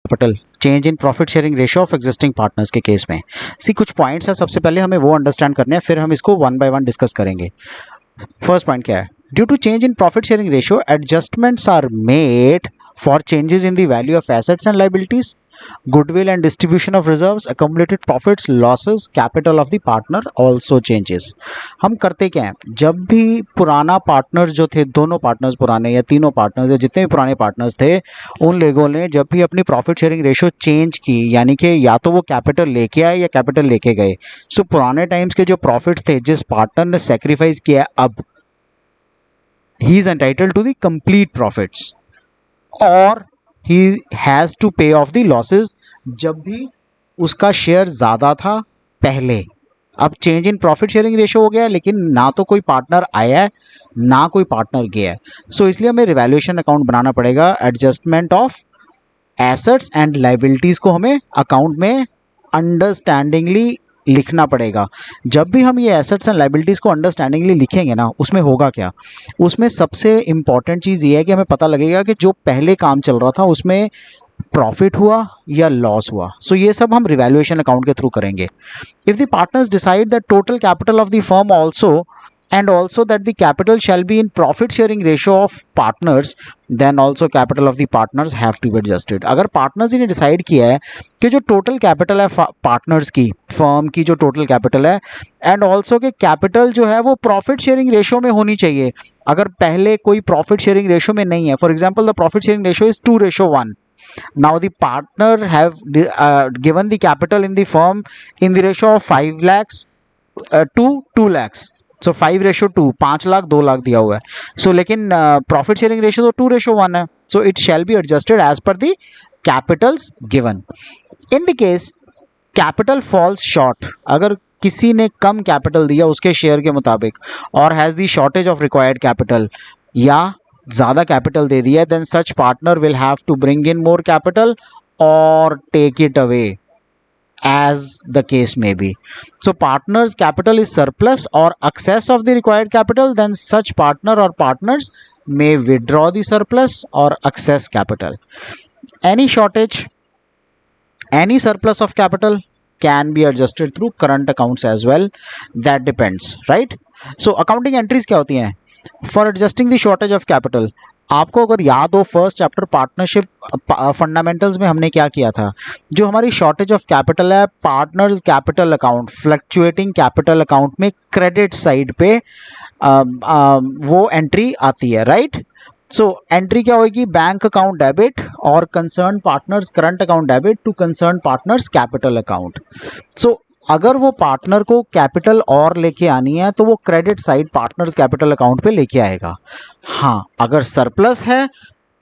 Capital, change in profit sharing ratio of existing partners के case में। सी कुछ points है, सबसे पहले हमें वो अंडरस्टैंड करने हैं, फिर हम इसको वन बाय वन डिस्कस करेंगे। फर्स्ट पॉइंट क्या है? Due to change in profit sharing ratio adjustments are made for changes in the value of assets and liabilities, goodwill and distribution of reserves, accumulated profits, losses, capital of the partner also changes। हम करते क्या हैं, जब भी पुराना partner जो थे, दोनों पार्टनर्स पुराने या तीनों पार्टनर्स या जितने भी पुराने पार्टनर्स थे, उन लोगों ने जब भी अपनी प्रॉफिट शेयरिंग रेशियो चेंज की, यानी कि या तो वो कैपिटल लेके आए या कैपिटल लेके गए, सो पुराने टाइम्स के जो प्रॉफिट्स थे जिस पार्टनर ने सेक्रीफाइस किया, अब he is entitled to the complete profits और he has to pay off the losses जब भी उसका शेयर ज़्यादा था पहले। अब change in profit sharing ratio हो गया, लेकिन ना तो कोई पार्टनर आया है ना कोई पार्टनर गया है, सो इसलिए हमें रिवैल्यूएशन अकाउंट बनाना पड़ेगा। Adjustment of assets and liabilities को हमें अकाउंट में अंडरस्टैंडिंगली लिखना पड़ेगा। जब भी हम ये एसेट्स एंड लाइबिलिटीज़ को अंडरस्टैंडिंगली लिखेंगे ना, उसमें होगा क्या, उसमें सबसे इम्पॉर्टेंट चीज़ ये है कि हमें पता लगेगा कि जो पहले काम चल रहा था उसमें प्रॉफिट हुआ या लॉस हुआ। सो ये सब हम रिवैल्यूएशन अकाउंट के थ्रू करेंगे। If the partners decide that total capital of the firm also and also that the capital shall be in profit sharing ratio of partners, then also capital of the partners have to be adjusted। अगर partners ने decide किया है कि जो total capital है partners की, firm की जो टोटल कैपिटल है, एंड ऑल्सो कि कैपिटल जो है वो प्रॉफिट शेयरिंग रेशियो में होनी चाहिए। अगर पहले कोई प्रॉफिट शेयरिंग रेशियो में नहीं है, for example the profit sharing ratio is 2:1, now the partner have given the capital in the firm in the ratio of 5 lakhs to 2 lakhs, सो 5:2, 5 लाख 2 लाख दिया हुआ है। सो लेकिन प्रॉफिट शेयरिंग रेशियो तो 2:1 है, so it shall be adjusted as per the capitals given. In the case capital falls short, अगर किसी ने कम capital दिया उसके शेयर के मुताबिक और has the shortage of required capital, या ज़्यादा कैपिटल दे दिया, then such partner will have to bring in more capital और take it away as the case may be। So partners capital is surplus or excess of the required capital, then such partner or partners may withdraw the surplus or excess capital। Any shortage, any surplus of capital can be adjusted through current accounts as well, that depends, right? So accounting entries क्या होती हैं for adjusting the shortage of capital? आपको अगर याद हो first chapter partnership fundamentals में हमने क्या किया था, जो हमारी शॉर्टेज ऑफ कैपिटल है, partners capital account, fluctuating capital account में क्रेडिट साइड पे वो एंट्री आती है, राइट? सो एंट्री क्या होगी, बैंक अकाउंट डेबिट और concern partners current account debit to concern partners capital account. So अगर वो पार्टनर को कैपिटल और लेके आनी है तो वो credit side partners capital account पे लेके आएगा। हाँ, अगर सरप्लस है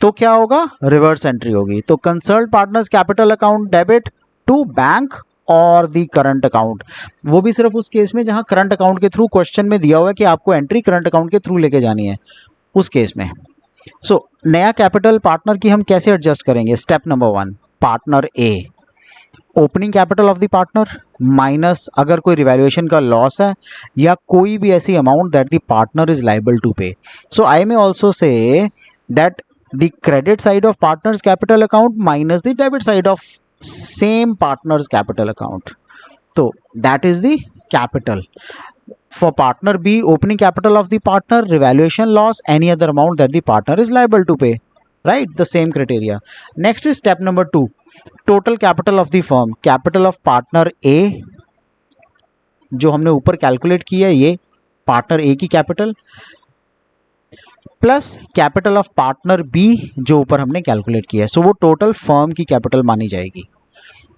तो क्या होगा, रिवर्स एंट्री होगी। तो concern partners capital account debit to bank और दी करंट अकाउंट, वो भी सिर्फ उस केस में जहां करंट अकाउंट के थ्रू क्वेश्चन में दिया हुआ है कि आपको एंट्री करंट अकाउंट के थ्रू लेके जानी है, उस केस में। सो नया कैपिटल पार्टनर की हम कैसे एडजस्ट करेंगे? Step number 1, partner A, opening capital of the partner minus अगर कोई रिवैल्यूएशन का लॉस है या कोई भी ऐसी amount that the partner is liable to pay. So I may also say that the credit side of partners capital account minus the debit side of same partners capital account, तो that is the capital. For partner B, opening capital of the partner, revaluation loss, any other amount that the partner is liable to pay, right? The same criteria. Next is step number 2, total capital of the firm, capital of partner A जो हमने ऊपर calculate किया है, ये partner A की capital plus capital of partner B जो ऊपर हमने कैलकुलेट किया है, सो वो टोटल फर्म की कैपिटल मानी जाएगी।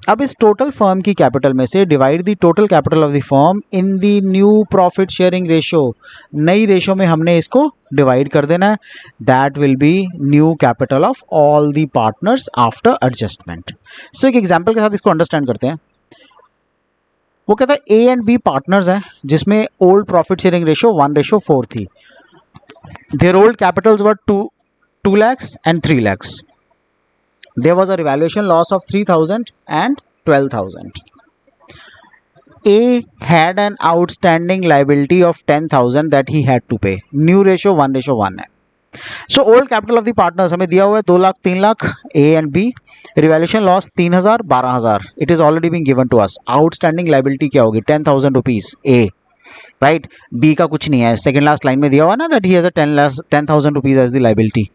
अब इस टोटल फर्म की कैपिटल में से divide the total capital of the firm in the new profit sharing ratio, नई रेशियो में हमने इसको डिवाइड कर देना है, that will be new capital of all the partners after adjustment. So एक एग्जांपल के साथ इसको अंडरस्टैंड करते हैं। वो कहता है ए एंड बी पार्टनर्स हैं जिसमें ओल्ड प्रॉफिट शेयरिंग रेशियो 1:4 थी, their old Capitals were 2 lakhs and 3 lakhs। There was a revaluation loss of 3,000 and 12,000। A had an outstanding liability of 10,000 that he had to pay। New ratio 1:1 है। So old capital of the partners हमें दिया हुआ है 2 lakh 3 lakh A and B, revaluation loss 3000 12000, it is already being given to us. Outstanding liability क्या होगी 10,000 rupees ए, right. B का कुछ नहीं है, सेकंड लास्ट लाइन में दिया हुआ ना that he has a 10,000 rupees as the liability,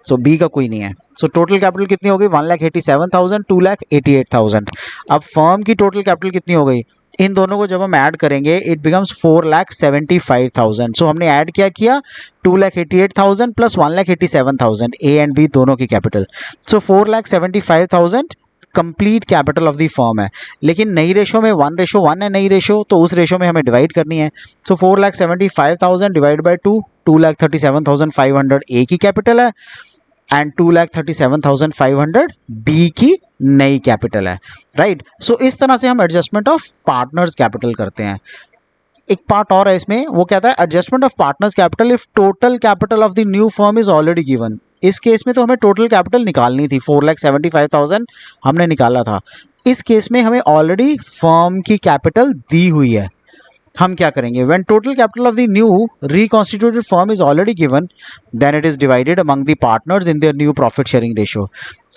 so B का कोई नहीं है। सो टोटल कैपिटल कितनी होगी 1,87,000 2,88,000। अब फर्म की टोटल कैपिटल कितनी हो गई, इन दोनों को जब हम ऐड करेंगे इट बिकम्स 4,75,000। सो हमने ऐड क्या किया 2,88,000 प्लस 1,87,000 ए एंड बी दोनों की capital, so 4,75,000 complete capital of the firm है। लेकिन नई रेशो में 1:1 है नई रेशो, तो उस रेशो में हमें डिवाइड करनी है। सो 4,75,000 डिवाइड बाई 2,37,500 ए की कैपिटल है एंड 2,37,500 बी की नई कैपिटल है, राइट। सो इस तरह से हम एडजस्टमेंट ऑफ पार्टनर्स कैपिटल करते हैं। एक पार्ट और है इसमें, वो कहता है adjustment of partners capital if total capital of the new firm is already given. इस केस में तो हमें टोटल कैपिटल निकालनी थी, 4,75,000 हमने निकाला था। इस केस में हमें ऑलरेडी फर्म की कैपिटल दी हुई है। हम क्या करेंगे, when total capital of the new reconstituted firm is already given then it is divided among the partners in their new profit sharing ratio.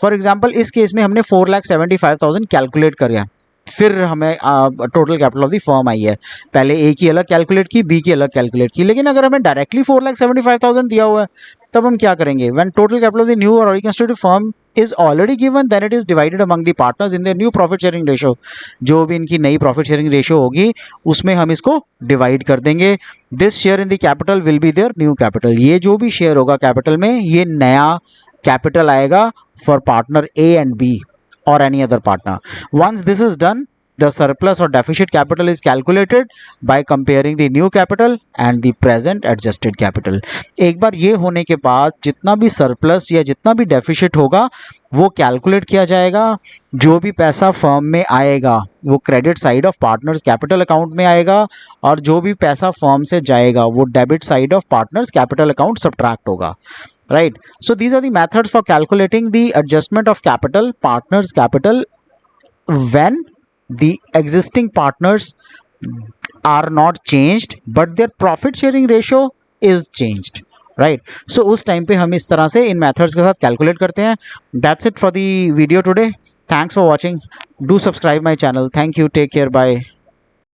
For example इस केस में हमने 4,75,000 कैलकुलेट किया, फिर हमें total capital of the firm आई है। पहले ए की अलग कैलकुलेट की, बी की अलग कैलकुलेट की। लेकिन अगर हमें डायरेक्टली 4,75,000 दिया हुआ है तब हम क्या करेंगे, when total capital of the new और reconstituted firm is already given then it is divided among the partners in their new profit sharing ratio. जो भी इनकी नई प्रॉफिट शेयरिंग रेशियो होगी उसमें हम इसको डिवाइड कर देंगे। This share in the capital will be their new capital. ये जो भी शेयर होगा कैपिटल में ये नया कैपिटल आएगा for partner A and B or any other partner. Once this is done, the surplus or deficit capital is calculated by comparing the new capital and the present adjusted capital. एक बार ये होने के बाद जितना भी surplus या जितना भी डेफिसिट होगा वो कैलकुलेट किया जाएगा। जो भी पैसा फर्म में आएगा वो credit side of partners capital account में आएगा और जो भी पैसा फर्म से जाएगा वो debit side of partners capital account subtract होगा, right? So these are the methods for calculating the adjustment of capital, partners capital, when the existing partners are not changed but their profit sharing ratio is changed, right? So उस time पे हम इस तरह से इन methods के साथ calculate करते हैं। That's it for the video today. Thanks for watching. Do subscribe my channel. Thank you. Take care. Bye.